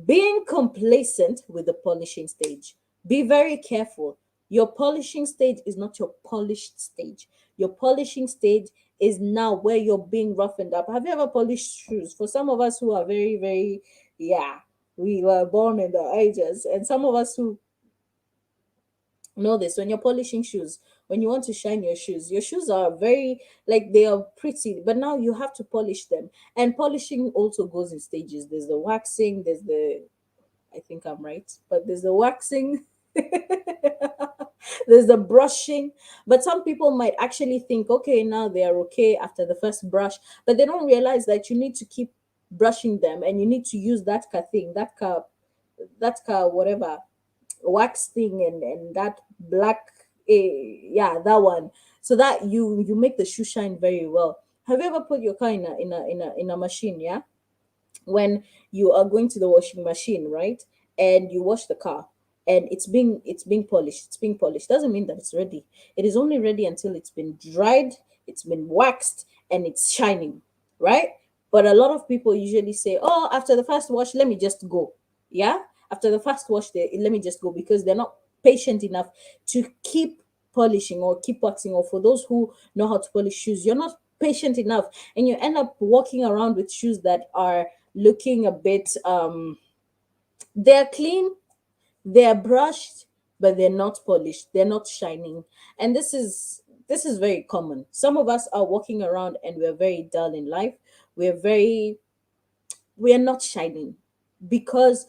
Speaker 1: being complacent with the polishing stage. Be very careful. Your polishing stage is not your polished stage. Your polishing stage is now where you're being roughened up. Have you ever polished shoes? For some of us who are very, very, yeah, we were born in the ages, and some of us who Know this: when you're polishing shoes, when you want to shine your shoes are very, like, they are pretty, but now you have to polish them. And polishing also goes in stages. There's the waxing, there's the, I think I'm right, but there's the waxing, there's the brushing. But some people might actually think, okay, now they are okay after the first brush, but they don't realize that you need to keep brushing them, and you need to use that thing, that whatever wax thing, and that black, yeah, that one, so that you make the shoe shine very well. Have you ever put your car in a machine? Yeah, when you are going to the washing machine, right, and you wash the car, and it's being polished, doesn't mean that it's ready. It is only ready until it's been dried, it's been waxed, and it's shining, right? But a lot of people usually say, oh, after the first wash, let me just go. Yeah, after the first wash, let me just go, because they're not patient enough to keep polishing or keep waxing. Or for those who know how to polish shoes, you're not patient enough, and you end up walking around with shoes that are looking a bit, they're clean, they're brushed, but they're not polished, they're not shining. And this is very common. Some of us are walking around and we're very dull in life. We're not shining because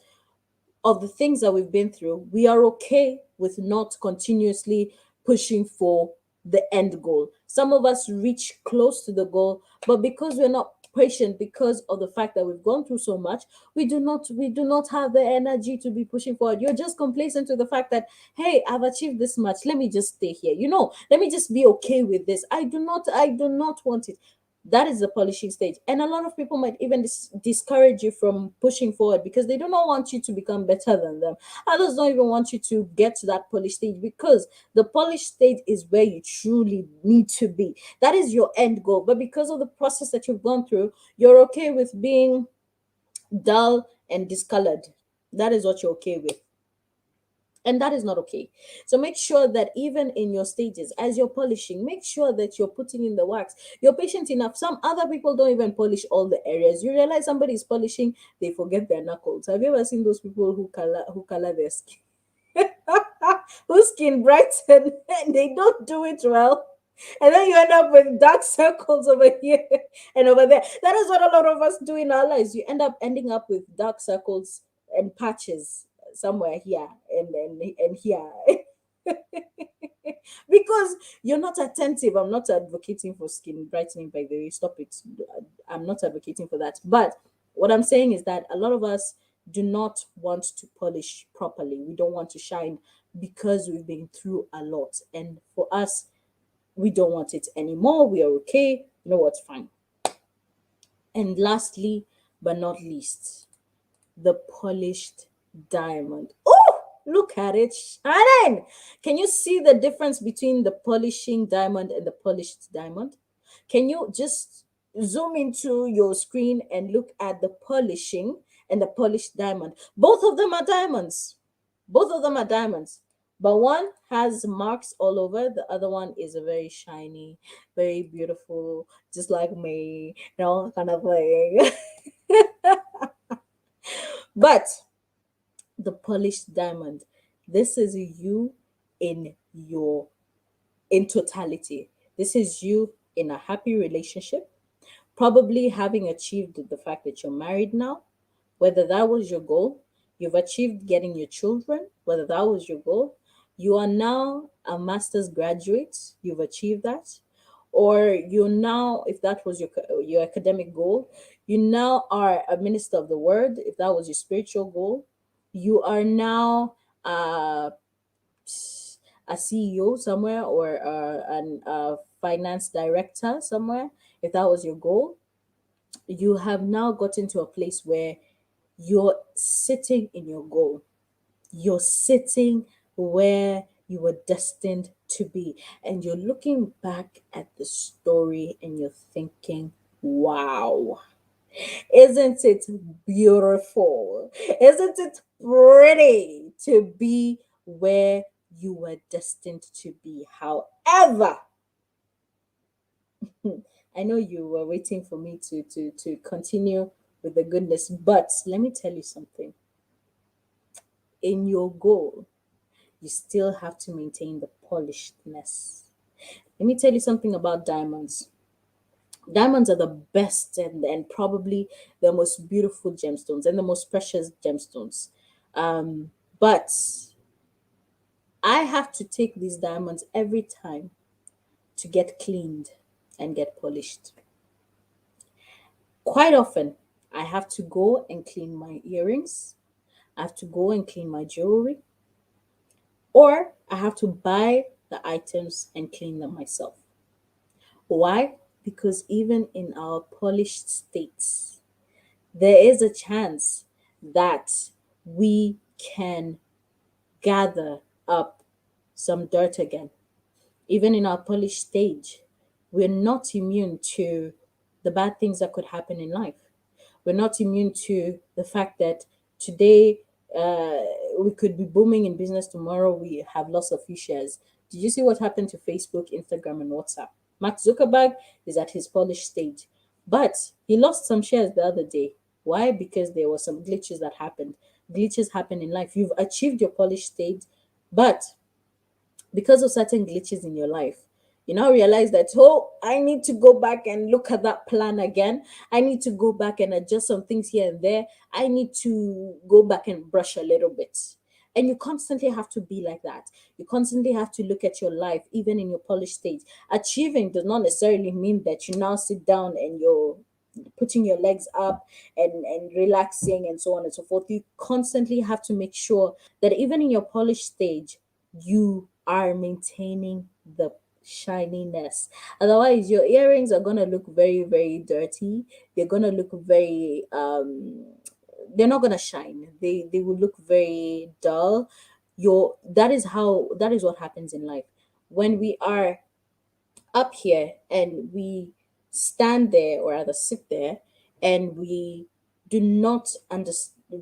Speaker 1: of the things that we've been through. We are okay with not continuously pushing for the end goal. Some of us reach close to the goal, but because we're not patient, because of the fact that we've gone through so much, we do not have the energy to be pushing forward. You're just complacent to the fact that, hey, I've achieved this much, let me just stay here, let me just be okay with this. I do not want it. That is the polishing stage. And a lot of people might even discourage you from pushing forward because they do not want you to become better than them. Others don't even want you to get to that polished stage, because the polished stage is where you truly need to be. That is your end goal. But because of the process that you've gone through, you're okay with being dull and discolored. That is what you're okay with, and that is not okay. So make sure that even in your stages, as you're polishing, make sure that you're putting in the wax, you're patient enough. Some other people don't even polish all the areas. You realize somebody is polishing, they forget their knuckles. Have you ever seen those people who color their skin? Whose skin brighten and they don't do it well, and then you end up with dark circles over here and over there. That is what a lot of us do in our lives. You end up ending up with dark circles and patches somewhere here and here. Because you're not attentive. I'm not advocating for skin brightening, by the way. Stop it. I'm not advocating for that. But what I'm saying is that a lot of us do not want to polish properly. We don't want to shine because we've been through a lot. And for us, we don't want it anymore. We are okay. You know what's fine. And lastly, but not least, the polished diamond. Oh, look at it shining. Can you see the difference between the polishing diamond and the polished diamond? Can you just zoom into your screen and look at the polishing and the polished diamond? Both of them are diamonds. Both of them are diamonds. But one has marks all over, the other one is a very shiny, very beautiful, just like me, kind of thing. But the polished diamond, this is you in your in totality. This is you in a happy relationship, probably having achieved the fact that you're married now, whether that was your goal. You've achieved getting your children, whether that was your goal. You are now a master's graduate, you've achieved that. Or you now, if that was your academic goal, you now are a minister of the word, if that was your spiritual goal. You are now a CEO somewhere, or a finance director somewhere, if that was your goal. You have now gotten to a place where you're sitting in your goal. You're sitting where you were destined to be. And you're looking back at the story and you're thinking, wow, isn't it beautiful? Isn't it pretty to be where you were destined to be? However, I know you were waiting for me to continue with the goodness, but let me tell you something. In your goal, you still have to maintain the polishedness. Let me tell you something about diamonds. Diamonds are the best and probably the most beautiful gemstones and the most precious gemstones. But I have to take these diamonds every time to get cleaned and get polished. Quite often, I have to go and clean my earrings, I have to go and clean my jewelry, or I have to buy the items and clean them myself. Why? Because even in our polished states, there is a chance that we can gather up some dirt again. Even in our polished stage, we're not immune to the bad things that could happen in life. We're not immune to the fact that today uh, we could be booming in business, tomorrow we have lost a few shares. Did you see what happened to Facebook, Instagram, and WhatsApp? Mark Zuckerberg is at his polished stage, but he lost some shares the other day. Why? Because there were some glitches that happened. Glitches happen in life. You've achieved your polished state, but because of certain glitches in your life, you now realize that, oh, I need to go back and look at that plan again. I need to go back and adjust some things here and there. I need to go back and brush a little bit. And you constantly have to be like that. You constantly have to look at your life, even in your polished state. Achieving does not necessarily mean that you now sit down and you're putting your legs up and relaxing and so on and so forth. You constantly have to make sure that even in your polished stage, you are maintaining the shininess. Otherwise, your earrings are gonna look very, very dirty. They're gonna look very they're not gonna shine. They will look very dull. Your that is what happens in life. When we are up here and we stand there or rather sit there and we do not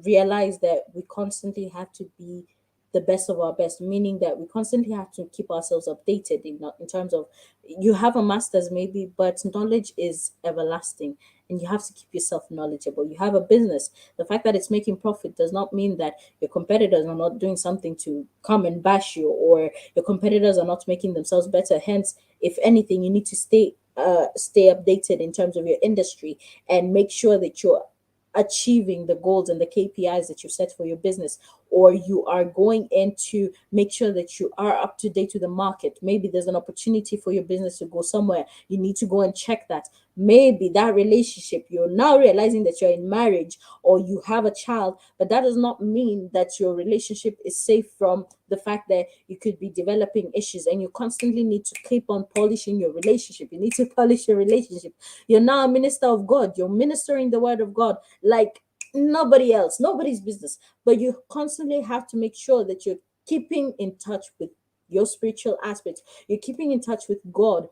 Speaker 1: realize that we constantly have to be the best of our best, meaning that we constantly have to keep ourselves updated in terms of, you have a master's maybe, but knowledge is everlasting and you have to keep yourself knowledgeable. You have a business. The fact that it's making profit does not mean that your competitors are not doing something to come and bash you, or your competitors are not making themselves better. Hence, if anything, you need to stay updated in terms of your industry and make sure that you're achieving the goals and the KPIs that you set for your business, or you are going in to make sure that you are up to date with the market. Maybe there's an opportunity for your business to go somewhere. You need to go and check that. Maybe that relationship, you're now realizing that you're in marriage or you have a child, but that does not mean that your relationship is safe from the fact that you could be developing issues, and you constantly need to keep on polishing your relationship. You need to polish your relationship. You're now a minister of God. You're ministering the word of God like nobody else, nobody's business. But you constantly have to make sure that you're keeping in touch with your spiritual aspects. You're keeping in touch with God.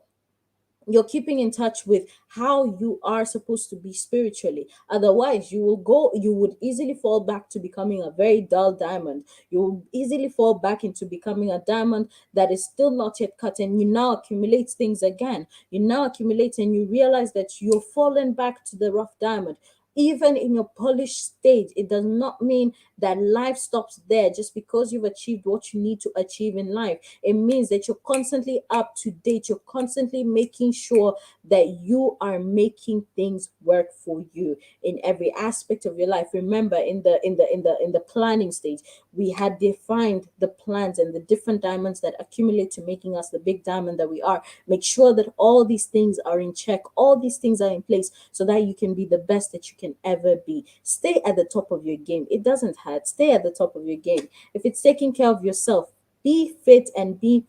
Speaker 1: You're keeping in touch with how you are supposed to be spiritually. Otherwise, you would easily fall back to becoming a very dull diamond. You will easily fall back into becoming a diamond that is still not yet cut, and you now accumulate things again. You now accumulate and you realize that you're falling back to the rough diamond. Even in your polished state, it does not mean that life stops there just because you've achieved what you need to achieve in life. It means that you're constantly up to date. You're constantly making sure that you are making things work for you in every aspect of your life. Remember, in the planning stage, we had defined the plans and the different diamonds that accumulate to making us the big diamond that we are. Make sure that all these things are in check, all these things are in place, so that you can be the best that you can ever be. Stay at the top of your game. It doesn't hurt. Stay at the top of your game. If it's taking care of yourself, be fit and be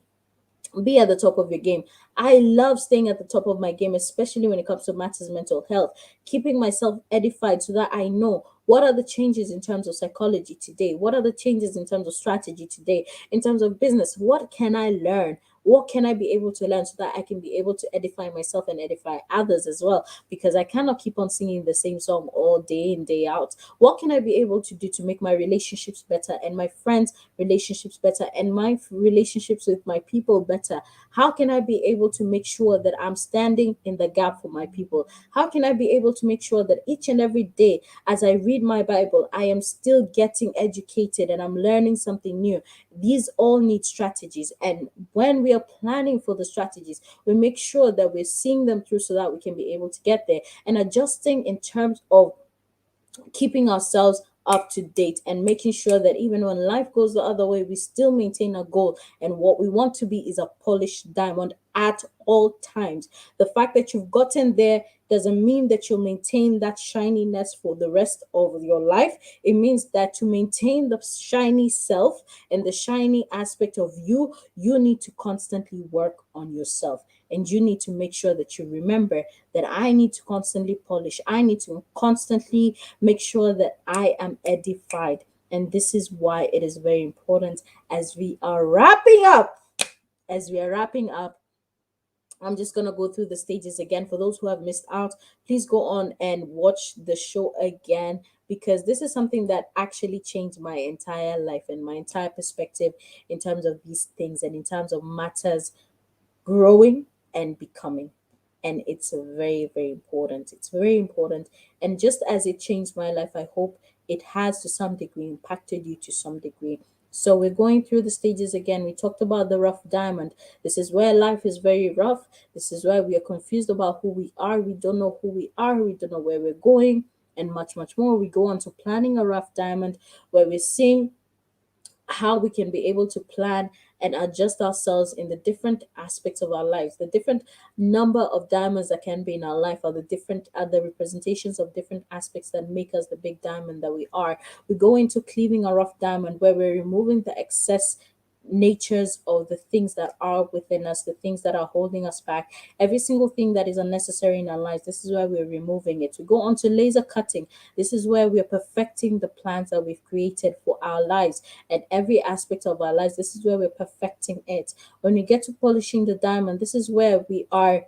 Speaker 1: at the top of your game. I love staying at the top of my game, especially when it comes to matters mental health, keeping myself edified so that I know what are the changes in terms of psychology today, what are the changes in terms of strategy today, in terms of business, what can I learn, What can I be able to learn so that I can be able to edify myself and edify others as well? Because I cannot keep on singing the same song all day in, day out. What can I be able to do to make my relationships better and my friends' relationships better and my relationships with my people better? How can I be able to make sure that I'm standing in the gap for my people? How can I be able to make sure that each and every day as I read my Bible, I am still getting educated and I'm learning something new? These all need strategies. And when we are planning for the strategies, we make sure that we're seeing them through so that we can be able to get there and adjusting in terms of keeping ourselves up to date and making sure that even when life goes the other way, we still maintain a goal. And what we want to be is a polished diamond at all times. The fact that you've gotten there doesn't mean that you'll maintain that shininess for the rest of your life. It means that to maintain the shiny self and the shiny aspect of you, you need to constantly work on yourself. And you need to make sure that you remember that I need to constantly polish. I need to constantly make sure that I am edified. And this is why it is very important as we are wrapping up. As we are wrapping up, I'm just going to go through the stages again. For those who have missed out, please go on and watch the show again because this is something that actually changed my entire life and my entire perspective in terms of these things and in terms of matters growing and becoming. And it's very, very important. It's very important. And just as it changed my life, I hope it has to some degree impacted you to some degree. So we're going through the stages again. We talked about the rough diamond. This is where life is very rough. This is where we are confused about who we are. We don't know who we are. We don't know where we're going, and much, much more. We go on to planning a rough diamond, where we're seeing how we can be able to plan and adjust ourselves in the different aspects of our lives. The different number of diamonds that can be in our life are the different are the representations of different aspects that make us the big diamond that we are. We go into cleaving a rough diamond, where we're removing the excess natures of the things that are within us, the things that are holding us back, every single thing that is unnecessary in our lives. This is where we're removing it. We go on to laser cutting. This is where we're perfecting the plans that we've created for our lives and every aspect of our lives. This is where we're perfecting it. When we get to polishing the diamond, this is where we are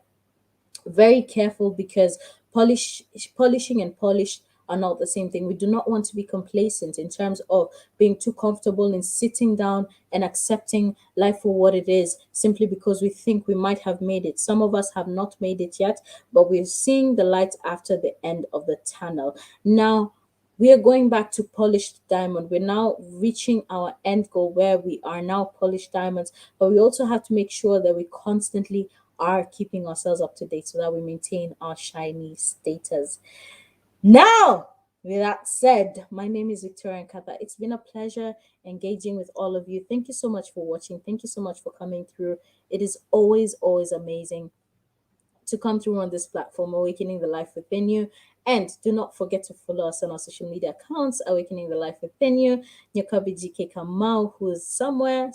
Speaker 1: very careful because polishing and polished are not the same thing. We do not want to be complacent in terms of being too comfortable in sitting down and accepting life for what it is simply because we think we might have made it. Some of us have not made it yet, but we're seeing the light after the end of the tunnel. Now, we are going back to polished diamond. We're now reaching our end goal where we are now polished diamonds, but we also have to make sure that we constantly are keeping ourselves up to date so that we maintain our shiny status. Now, with that said, my name is Victoria Nkatha. It's been a pleasure engaging with all of you. Thank you so much for watching. Thank you so much for coming through. It is always, always amazing to come through on this platform, Awakening the Life Within You. And do not forget to follow us on our social media accounts, Awakening the Life Within You. Nyokabi GK Kamau, who is somewhere.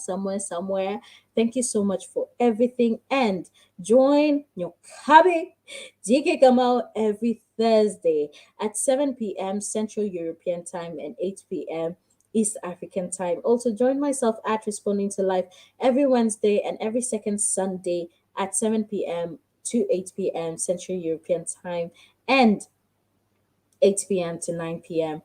Speaker 1: Thank you so much for everything. And join Nyokabi GK Kamau every Thursday at 7 p.m. Central European Time and 8 p.m. East African Time. Also, join myself at Responding to Life every Wednesday and every second Sunday at 7 p.m. to 8 p.m. Central European Time and 8 p.m. to 9 p.m.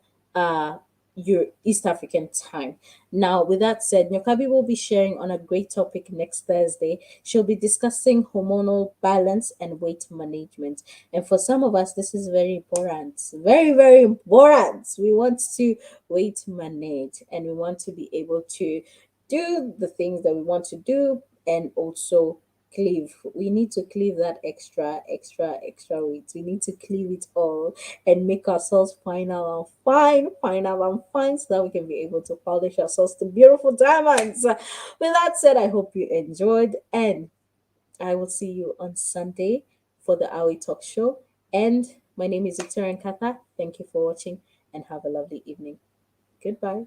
Speaker 1: Your East African time. Now, with that said, Nyokabi will be sharing on a great topic next Thursday. She'll be discussing hormonal balance and weight management. And for some of us, this is very important. Very, very important. We want to weight manage and we want to be able to do the things that we want to do and also cleave. We need to cleave that extra weight. We need to cleave it all and make ourselves final and fine, so that we can be able to polish ourselves to beautiful diamonds. With that said, I hope you enjoyed, and I will see you on Sunday for the Aoi Talk Show. And my name is Victoria Nkatha. Thank you for watching and have a lovely evening. Goodbye.